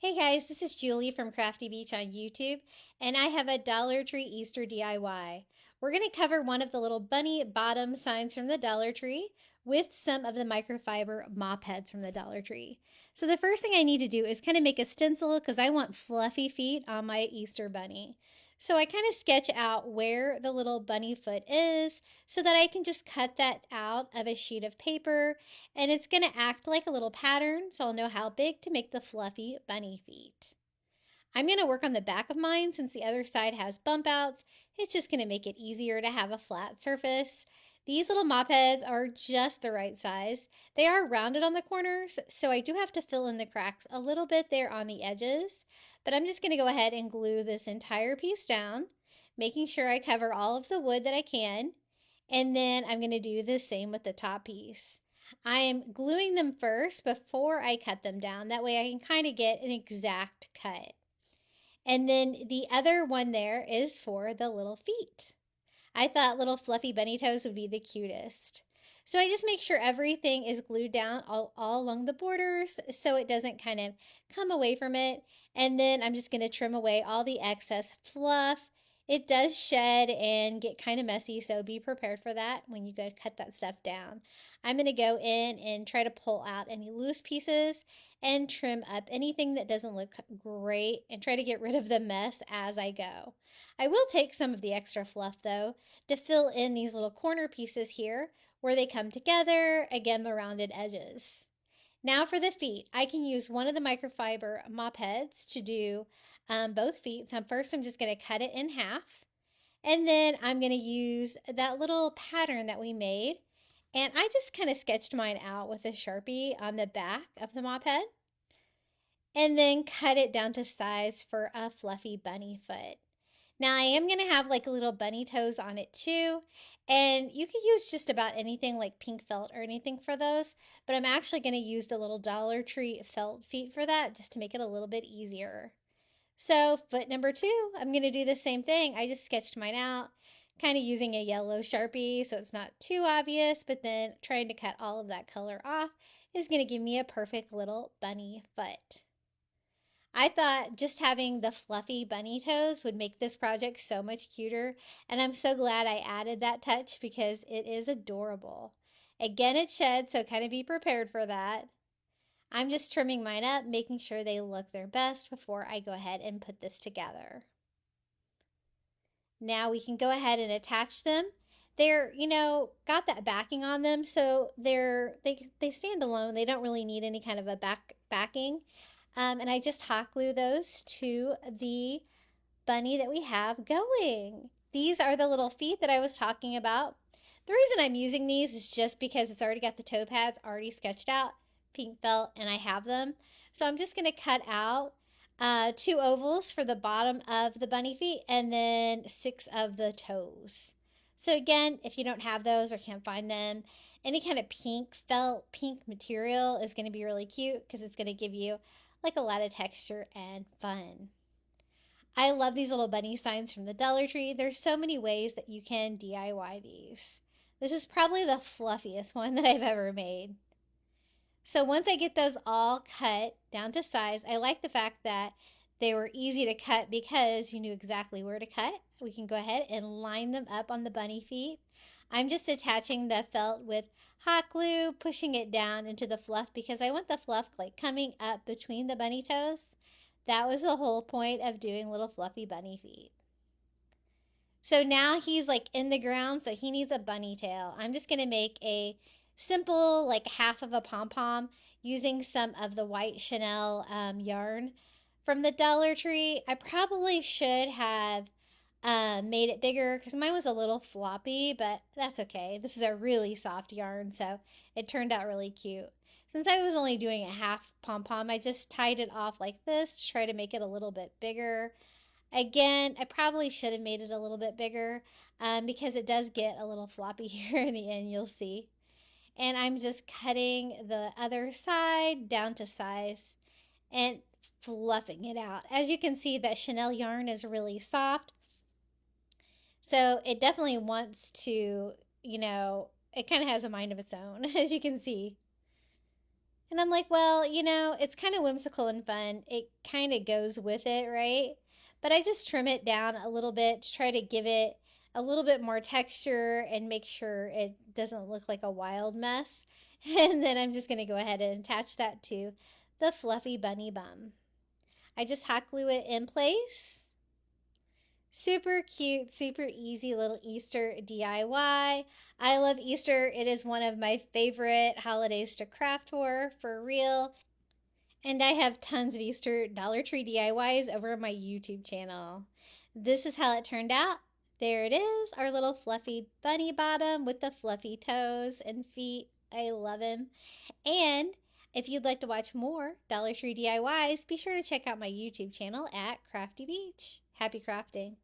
Hey guys, this is Julie from Crafty Beach on YouTube, and I have a Dollar Tree Easter DIY. We're going to cover one of the little bunny bottom signs from the Dollar Tree with some of the microfiber mop heads from the Dollar Tree. So the first thing I need to do is kind of make a stencil because I want fluffy feet on my Easter bunny. So I kind of sketch out where the little bunny foot is so that I can just cut that out of a sheet of paper, and it's going to act like a little pattern so I'll know how big to make the fluffy bunny feet. I'm going to work on the back of mine since the other side has bump outs. It's just going to make it easier to have a flat surface. These little mop heads are just the right size. They are rounded on the corners, so I do have to fill in the cracks a little bit there on the edges. But I'm just going to go ahead and glue this entire piece down, making sure I cover all of the wood that I can. And then I'm going to do the same with the top piece. I am gluing them first before I cut them down. That way I can kind of get an exact cut. And then the other one there is for the little feet. I thought little fluffy bunny toes would be the cutest. So I just make sure everything is glued down all along the borders so it doesn't kind of come away from it. And then I'm just going to trim away all the excess fluff. It does shed and get kind of messy, so be prepared for that when you go to cut that stuff down. I'm going to go in and try to pull out any loose pieces and trim up anything that doesn't look great and try to get rid of the mess as I go. I will take some of the extra fluff though to fill in these little corner pieces here where they come together, again the rounded edges. Now for the feet, I can use one of the microfiber mop heads to do both feet. So first I'm just going to cut it in half, and then I'm going to use that little pattern that we made, and I just kind of sketched mine out with a Sharpie on the back of the mop head, and then cut it down to size for a fluffy bunny foot. Now I am going to have like little bunny toes on it too, and you could use just about anything like pink felt or anything for those, but I'm actually going to use the little Dollar Tree felt feet for that just to make it a little bit easier. So foot number 2, I'm going to do the same thing. I just sketched mine out, kind of using a yellow Sharpie so it's not too obvious, but then trying to cut all of that color off is going to give me a perfect little bunny foot. I thought just having the fluffy bunny toes would make this project so much cuter, and I'm so glad I added that touch because it is adorable. Again, it sheds, so kind of be prepared for that. I'm just trimming mine up, making sure they look their best before I go ahead and put this together. Now we can go ahead and attach them. They're, got that backing on them, so they stand alone. They don't really need any kind of a backing. And I just hot glue those to the bunny that we have going. These are the little feet that I was talking about. The reason I'm using these is just because it's already got the toe pads already sketched out, pink felt, and I have them. So I'm just going to cut out 2 ovals for the bottom of the bunny feet and then 6 of the toes. So again, if you don't have those or can't find them, any kind of pink felt, pink material is going to be really cute because it's going to give you like a lot of texture and fun. I love these little bunny signs from the Dollar Tree. There's so many ways that you can DIY these. This is probably the fluffiest one that I've ever made. So once I get those all cut down to size, I like the fact that they were easy to cut because you knew exactly where to cut. We can go ahead and line them up on the bunny feet. I'm just attaching the felt with hot glue, pushing it down into the fluff because I want the fluff like coming up between the bunny toes. That was the whole point of doing little fluffy bunny feet. So now he's like in the ground, so he needs a bunny tail. I'm just going to make a simple like half of a pom-pom using some of the white Chanel yarn from the Dollar Tree. I probably should have made it bigger because mine was a little floppy, but that's okay. This is a really soft yarn, so it turned out really cute. Since I was only doing a half pom-pom, I just tied it off like this to try to make it a little bit bigger. Again, I probably should have made it a little bit bigger because it does get a little floppy here in the end, you'll see. And I'm just cutting the other side down to size and fluffing it out. As you can see, that Chanel yarn is really soft. So it definitely wants to, it kind of has a mind of its own, as you can see. And I'm like, well, you know, it's kind of whimsical and fun. It kind of goes with it, right? But I just trim it down a little bit to try to give it a little bit more texture and make sure it doesn't look like a wild mess. And then I'm just going to go ahead and attach that to the fluffy bunny bum. I just hot glue it in place. Super cute, super easy little Easter DIY. I love Easter. It is one of my favorite holidays to craft for real. And I have tons of Easter Dollar Tree DIYs over my YouTube channel. This is how it turned out. There it is, our little fluffy bunny bottom with the fluffy toes and feet. I love him. And if you'd like to watch more Dollar Tree DIYs, be sure to check out my YouTube channel at Crafty Beach. Happy crafting!